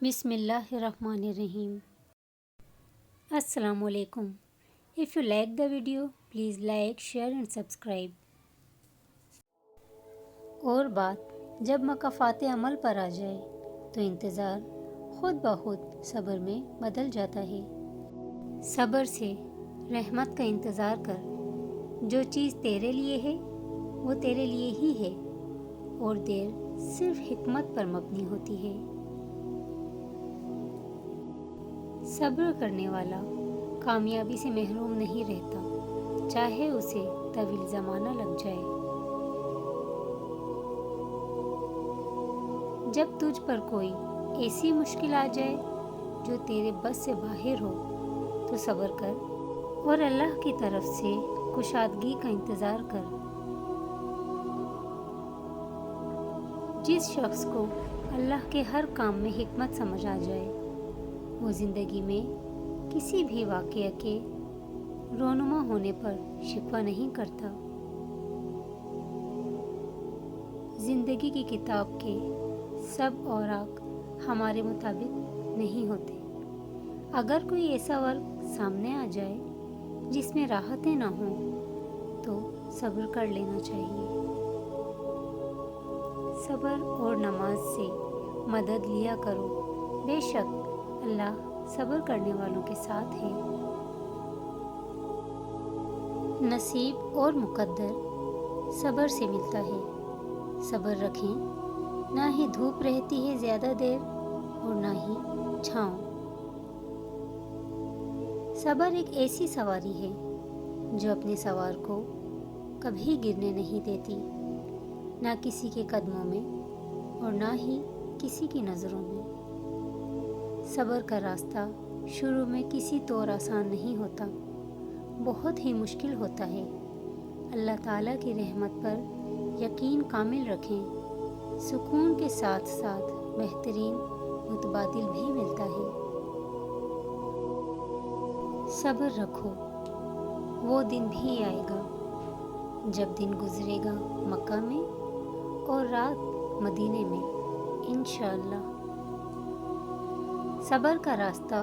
بسم اللہ الرحمن الرحیم۔ السلام علیکم۔ If you like the video, please like, share and subscribe۔ اور بات جب مکافات عمل پر آ جائے تو انتظار خود بخود صبر میں بدل جاتا ہے۔ صبر سے رحمت کا انتظار کر، جو چیز تیرے لیے ہے وہ تیرے لیے ہی ہے، اور دیر صرف حکمت پر مبنی ہوتی ہے۔ صبر کرنے والا کامیابی سے محروم نہیں رہتا، چاہے اسے طویل زمانہ لگ جائے۔ جب تجھ پر کوئی ایسی مشکل آ جائے جو تیرے بس سے باہر ہو تو صبر کر اور اللہ کی طرف سے کشادگی کا انتظار کر۔ جس شخص کو اللہ کے ہر کام میں حکمت سمجھ آ جائے، وہ زندگی میں کسی بھی واقعہ کے رونما ہونے پر شکوہ نہیں کرتا۔ زندگی کی کتاب کے سب اوراق ہمارے مطابق نہیں ہوتے۔ اگر کوئی ایسا وقت سامنے آ جائے جس میں راحتیں نہ ہوں تو صبر کر لینا چاہیے۔ صبر اور نماز سے مدد لیا کرو، بے شک اللہ صبر کرنے والوں کے ساتھ ہے۔ نصیب اور مقدر صبر سے ملتا ہے۔ صبر رکھیں، نہ ہی دھوپ رہتی ہے زیادہ دیر اور نہ ہی چھاؤں۔ صبر ایک ایسی سواری ہے جو اپنے سوار کو کبھی گرنے نہیں دیتی، نہ کسی کے قدموں میں اور نہ ہی کسی کی نظروں میں۔ صبر کا راستہ شروع میں کسی طور آسان نہیں ہوتا، بہت ہی مشکل ہوتا ہے۔ اللہ تعالیٰ کی رحمت پر یقین کامل رکھیں، سکون کے ساتھ ساتھ بہترین متبادل بھی ملتا ہے۔ صبر رکھو، وہ دن بھی آئے گا جب دن گزرے گا مکہ میں اور رات مدینے میں انشاءاللہ۔ صبر کا راستہ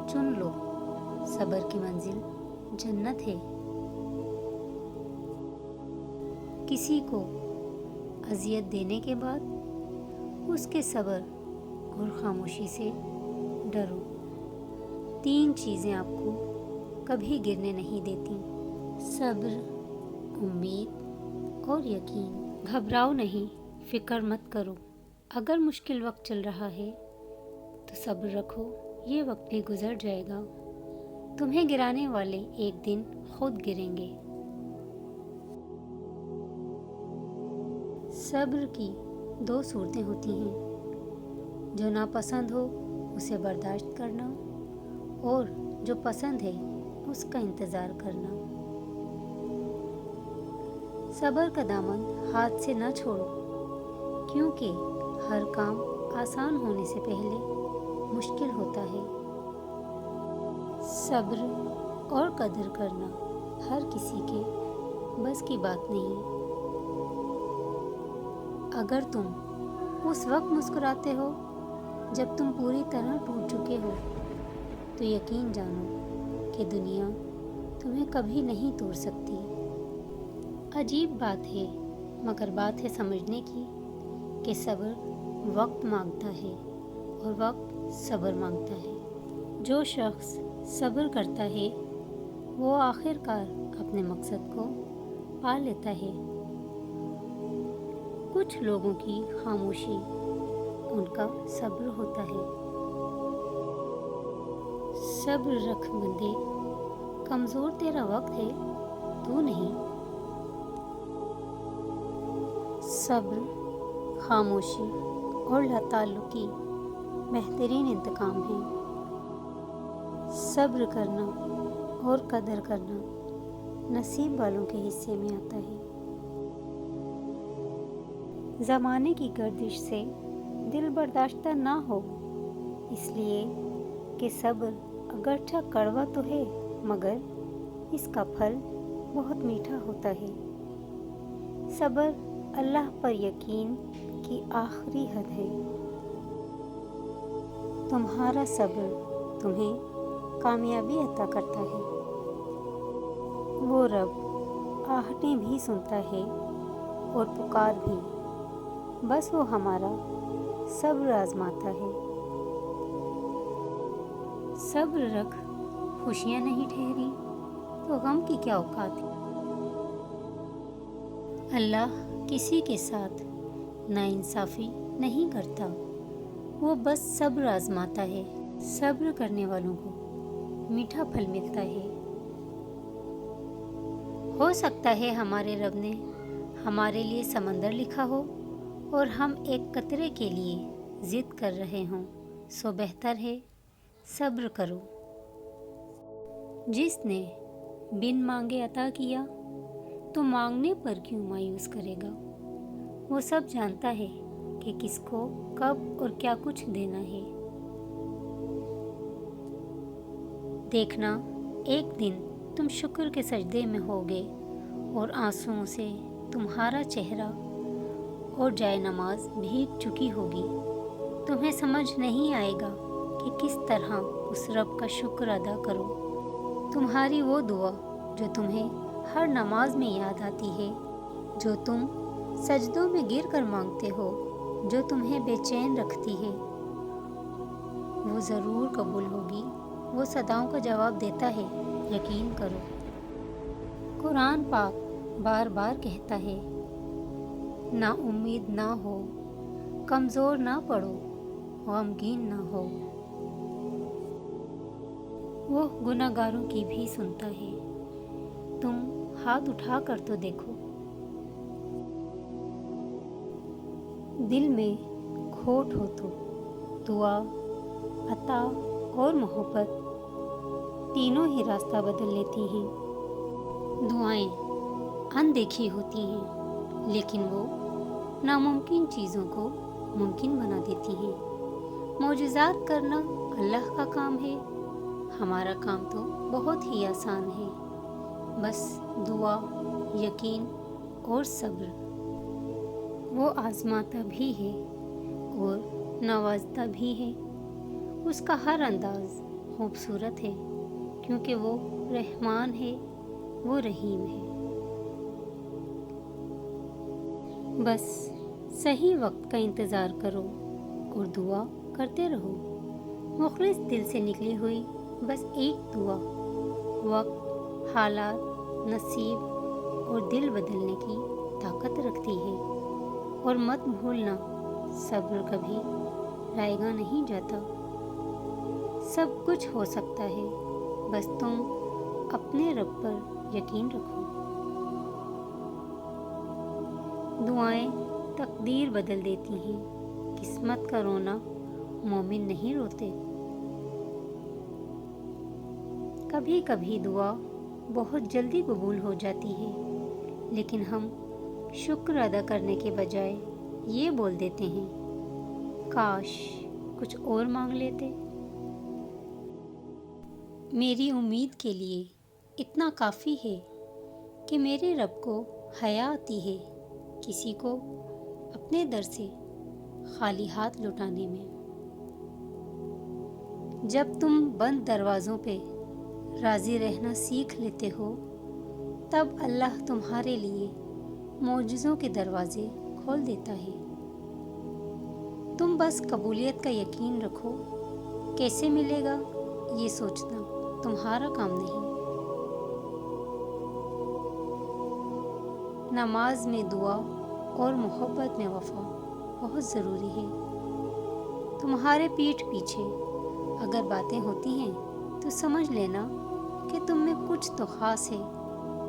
چن لو، صبر کی منزل جنت ہے۔ کسی کو اذیت دینے کے بعد اس کے صبر اور خاموشی سے ڈرو۔ 3 چیزیں آپ کو کبھی گرنے نہیں دیتی: صبر، امید اور یقین۔ گھبراؤ نہیں، فکر مت کرو۔ اگر مشکل وقت چل رہا ہے تو صبر رکھو، یہ وقت بھی گزر جائے گا۔ تمہیں گرانے والے ایک دن خود گریں گے۔ صبر کی 2 صورتیں ہوتی ہیں: جو ناپسند ہو اسے برداشت کرنا اور جو پسند ہے اس کا انتظار کرنا۔ صبر کا دامن ہاتھ سے نہ چھوڑو، کیونکہ ہر کام آسان ہونے سے پہلے مشکل ہوتا ہے۔ صبر اور قدر کرنا ہر کسی کے بس کی بات نہیں۔ اگر تم اس وقت مسکراتے ہو جب تم پوری طرح ٹوٹ چکے ہو تو یقین جانو کہ دنیا تمہیں کبھی نہیں توڑ سکتی۔ عجیب بات ہے، مگر بات ہے سمجھنے کی کہ صبر وقت مانگتا ہے اور وقت صبر مانگتا ہے۔ جو شخص صبر کرتا ہے وہ آخر کار اپنے مقصد کو پا لیتا ہے۔ کچھ لوگوں کی خاموشی ان کا صبر ہوتا ہے۔ صبر رکھ بندے، کمزور تیرا وقت ہے، تو نہیں۔ صبر، خاموشی اور لاتعلقی بہترین انتقام ہے۔ صبر کرنا اور قدر کرنا نصیب والوں کے حصے میں آتا ہے۔ زمانے کی گردش سے دل برداشتہ نہ ہو، اس لیے کہ صبر اگرچہ کڑوا تو ہے مگر اس کا پھل بہت میٹھا ہوتا ہے۔ صبر اللہ پر یقین کی آخری حد ہے۔ تمہارا صبر تمہیں کامیابی عطا کرتا ہے۔ وہ رب آہٹیں بھی سنتا ہے اور پکار بھی، بس وہ ہمارا صبر آزماتا ہے۔ صبر رکھ خوشیاں نہیں ٹھہری تو غم کی کیا اوقات ہے۔ اللہ کسی کے ساتھ ناانصافی نہیں کرتا، وہ بس صبر آزماتا ہے۔ صبر کرنے والوں کو میٹھا پھل ملتا ہے۔ ہو سکتا ہے ہمارے رب نے ہمارے لیے سمندر لکھا ہو اور ہم ایک قطرے کے لیے ضد کر رہے ہوں، سو بہتر ہے صبر کرو۔ جس نے بن مانگے عطا کیا تو مانگنے پر کیوں مایوس کرے گا؟ وہ سب جانتا ہے کہ کس کو کب اور کیا کچھ دینا ہے۔ دیکھنا ایک دن تم شکر کے سجدے میں ہوگے اور آنسوؤں سے تمہارا چہرہ اور جائے نماز بھیگ چکی ہوگی۔ تمہیں سمجھ نہیں آئے گا کہ کس طرح اس رب کا شکر ادا کرو۔ تمہاری وہ دعا جو تمہیں ہر نماز میں یاد آتی ہے، جو تم سجدوں میں گر کر مانگتے ہو، جو تمہیں بے چین رکھتی ہے، وہ ضرور قبول ہوگی۔ وہ صداؤں کا جواب دیتا ہے، یقین کرو۔ قرآن پاک بار بار کہتا ہے، نا امید نہ ہو، کمزور نہ پڑو، غمگین نہ ہو۔ وہ گناہگاروں کی بھی سنتا ہے۔ تم ہاتھ اٹھا کر تو دیکھو۔ دل میں کھوٹ ہو تو دعا، عطا اور محبت تینوں ہی راستہ بدل لیتی ہیں۔ دعائیں اندیکھی ہوتی ہیں، لیکن وہ ناممکن چیزوں کو ممکن بنا دیتی ہیں۔ معجزات کرنا اللہ کا کام ہے، ہمارا کام تو بہت ہی آسان ہے۔ بس دعا، یقین اور صبر۔ وہ آزماتا بھی ہے اور نوازتا بھی ہے۔ اس کا ہر انداز خوبصورت ہے، کیونکہ وہ رحمان ہے، وہ رحیم ہے۔ بس صحیح وقت کا انتظار کرو اور دعا کرتے رہو۔ مخلص دل سے نکلی ہوئی بس ایک دعا وقت، حالات، نصیب اور دل بدلنے کی طاقت رکھتی ہے۔ اور مت بھولنا، صبر کبھی رائے گاں نہیں جاتا۔ سب کچھ ہو سکتا ہے، بس تم اپنے رب پر یقین رکھو۔ دعائیں تقدیر بدل دیتی ہیں، قسمت کا رونا مومن نہیں روتے۔ کبھی کبھی دعا بہت جلدی قبول ہو جاتی ہے، لیکن ہم شکر ادا کرنے کے بجائے یہ بول دیتے ہیں، کاش کچھ اور مانگ لیتے۔ میری امید کے لیے اتنا کافی ہے کہ میرے رب کو حیا آتی ہے کسی کو اپنے در سے خالی ہاتھ لوٹانے میں۔ جب تم بند دروازوں پہ راضی رہنا سیکھ لیتے ہو، تب اللہ تمہارے لیے معجزوں کے دروازے کھول دیتا ہے۔ تم بس قبولیت کا یقین رکھو۔ کیسے ملے گا یہ سوچنا تمہارا کام نہیں۔ نماز میں دعا اور محبت میں وفا بہت ضروری ہے۔ تمہارے پیٹھ پیچھے اگر باتیں ہوتی ہیں تو سمجھ لینا کہ تم میں کچھ تو خاص ہے،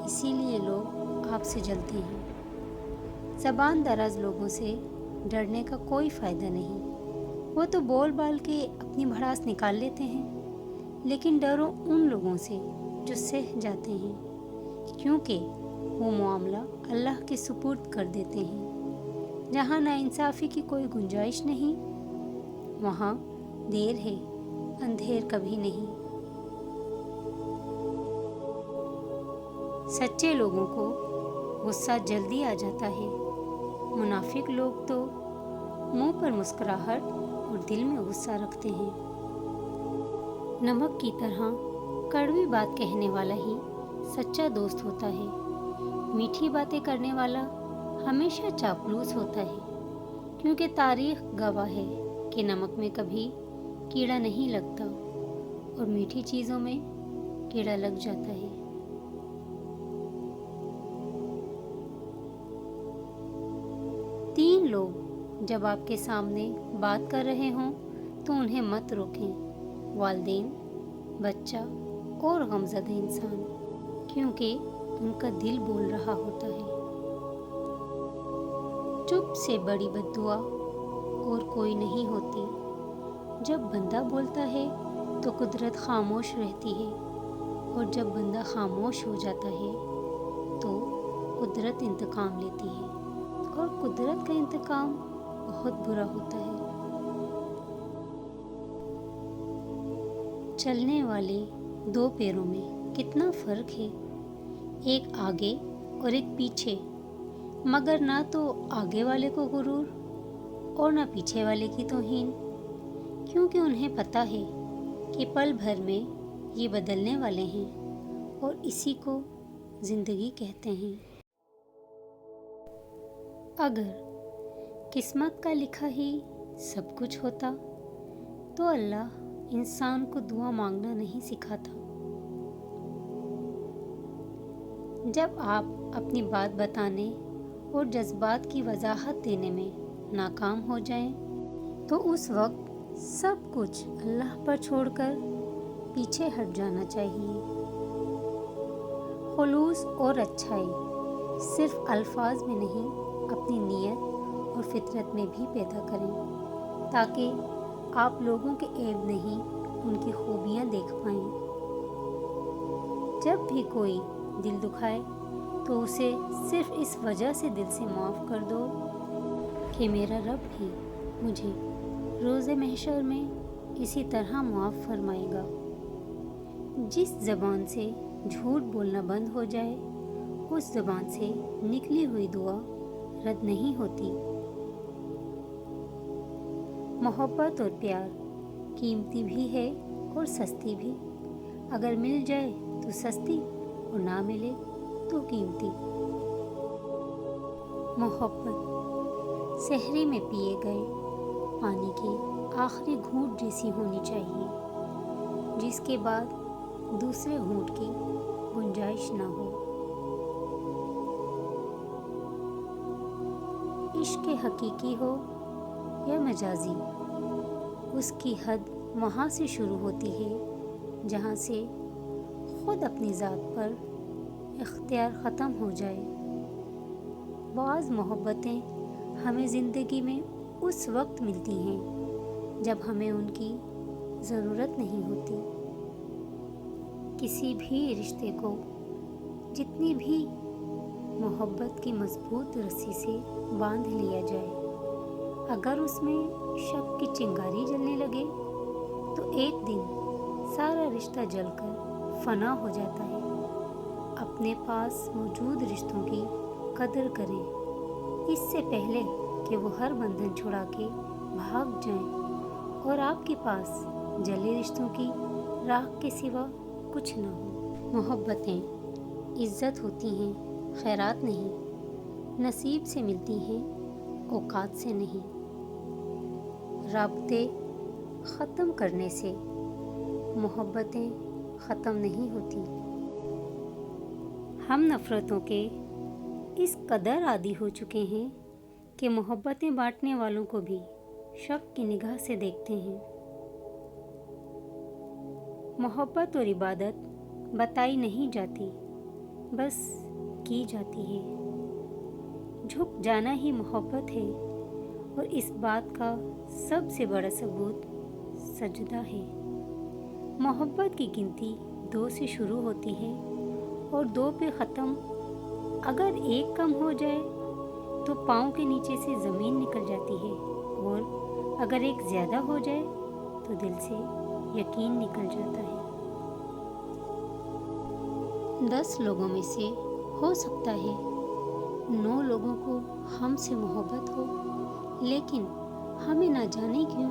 اسی لیے لوگ آپ سے جلتے ہیں۔ زبان دراز لوگوں سے ڈرنے کا کوئی فائدہ نہیں، وہ تو بول بال کے اپنی بھڑاس نکال لیتے ہیں، لیکن ڈرو ان لوگوں سے جو سہ جاتے ہیں، کیونکہ وہ معاملہ اللہ کے سپرد کر دیتے ہیں۔ جہاں ناانصافی کی کوئی گنجائش نہیں، وہاں دیر ہے، اندھیر کبھی نہیں۔ سچے لوگوں کو غصہ جلدی آ جاتا ہے، منافق لوگ تو منہ پر مسکراہٹ اور دل میں غصہ رکھتے ہیں۔ نمک کی طرح کڑوی بات کہنے والا ہی سچا دوست ہوتا ہے۔ میٹھی باتیں کرنے والا ہمیشہ چاپلوس ہوتا ہے، کیونکہ تاریخ گواہ ہے کہ نمک میں کبھی کیڑا نہیں لگتا اور میٹھی چیزوں میں کیڑا لگ جاتا ہے۔ تین لوگ جب آپ کے سامنے بات کر رہے ہوں تو انہیں مت روکیں: والدین، بچہ اور غمزدہ انسان، کیونکہ ان کا دل بول رہا ہوتا ہے۔ چپ سے بڑی بد دعا اور کوئی نہیں ہوتی۔ جب بندہ بولتا ہے تو قدرت خاموش رہتی ہے، اور جب بندہ خاموش ہو جاتا ہے تو قدرت انتقام لیتی ہے، اور قدرت کا انتقام بہت برا ہوتا ہے۔ چلنے والے دو پیروں میں کتنا فرق ہے، ایک آگے اور ایک پیچھے، مگر نہ تو آگے والے کو غرور اور نہ پیچھے والے کی توہین، کیونکہ انہیں پتہ ہے کہ پل بھر میں یہ بدلنے والے ہیں، اور اسی کو زندگی کہتے ہیں۔ اگر قسمت کا لکھا ہی سب کچھ ہوتا تو اللہ انسان کو دعا مانگنا نہیں سکھاتا۔ جب آپ اپنی بات بتانے اور جذبات کی وضاحت دینے میں ناکام ہو جائیں تو اس وقت سب کچھ اللہ پر چھوڑ کر پیچھے ہٹ جانا چاہیے۔ خلوص اور اچھائی صرف الفاظ میں نہیں، اپنی نیت اور فطرت میں بھی پیدا کریں، تاکہ آپ لوگوں کے عیب نہیں، ان کی خوبیاں دیکھ پائیں۔ جب بھی کوئی دل دکھائے تو اسے صرف اس وجہ سے دل سے معاف کر دو کہ میرا رب بھی مجھے روز محشر میں اسی طرح معاف فرمائے گا۔ جس زبان سے جھوٹ بولنا بند ہو جائے، اس زبان سے نکلی ہوئی دعا رد نہیں ہوتی۔ محبت اور پیار قیمتی بھی ہے اور سستی بھی، اگر مل جائے تو سستی اور نہ ملے تو قیمتی۔ محبت سحری میں پیے گئے پانی کے آخری گھونٹ جیسی ہونی چاہیے، جس کے بعد دوسرے گھونٹ کی گنجائش نہ ہو۔ عشق حقیقی ہو یا مجازی، اس کی حد وہاں سے شروع ہوتی ہے جہاں سے خود اپنی ذات پر اختیار ختم ہو جائے۔ بعض محبتیں ہمیں زندگی میں اس وقت ملتی ہیں جب ہمیں ان کی ضرورت نہیں ہوتی۔ کسی بھی رشتے کو جتنی بھی محبت کی مضبوط رسی سے باندھ لیا جائے، اگر اس میں شک کی چنگاری جلنے لگے تو ایک دن سارا رشتہ جل کر فنا ہو جاتا ہے۔ اپنے پاس موجود رشتوں کی قدر کریں، اس سے پہلے کہ وہ ہر بندھن چھڑا کے بھاگ جائیں اور آپ کے پاس جلے رشتوں کی راکھ کے سوا کچھ نہ ہو۔ محبتیں عزت ہوتی ہیں، خیرات نہیں، نصیب سے ملتی ہیں، اوقات سے نہیں۔ رابطے ختم کرنے سے محبتیں ختم نہیں ہوتی۔ ہم نفرتوں کے اس قدر عادی ہو چکے ہیں کہ محبتیں بانٹنے والوں کو بھی شک کی نگاہ سے دیکھتے ہیں۔ محبت اور عبادت بتائی نہیں جاتی، بس کی جاتی ہے۔ جھک جانا ہی محبت ہے، اور اس بات کا سب سے بڑا ثبوت سجدہ ہے۔ محبت کی گنتی 2 سے شروع ہوتی ہے اور 2 پہ ختم۔ اگر ایک کم ہو جائے تو پاؤں کے نیچے سے زمین نکل جاتی ہے، اور اگر ایک زیادہ ہو جائے تو دل سے یقین نکل جاتا ہے۔ 10 لوگوں میں سے ہو سکتا ہے 9 لوگوں کو ہم سے محبت ہو، لیکن ہمیں نہ جانے کیوں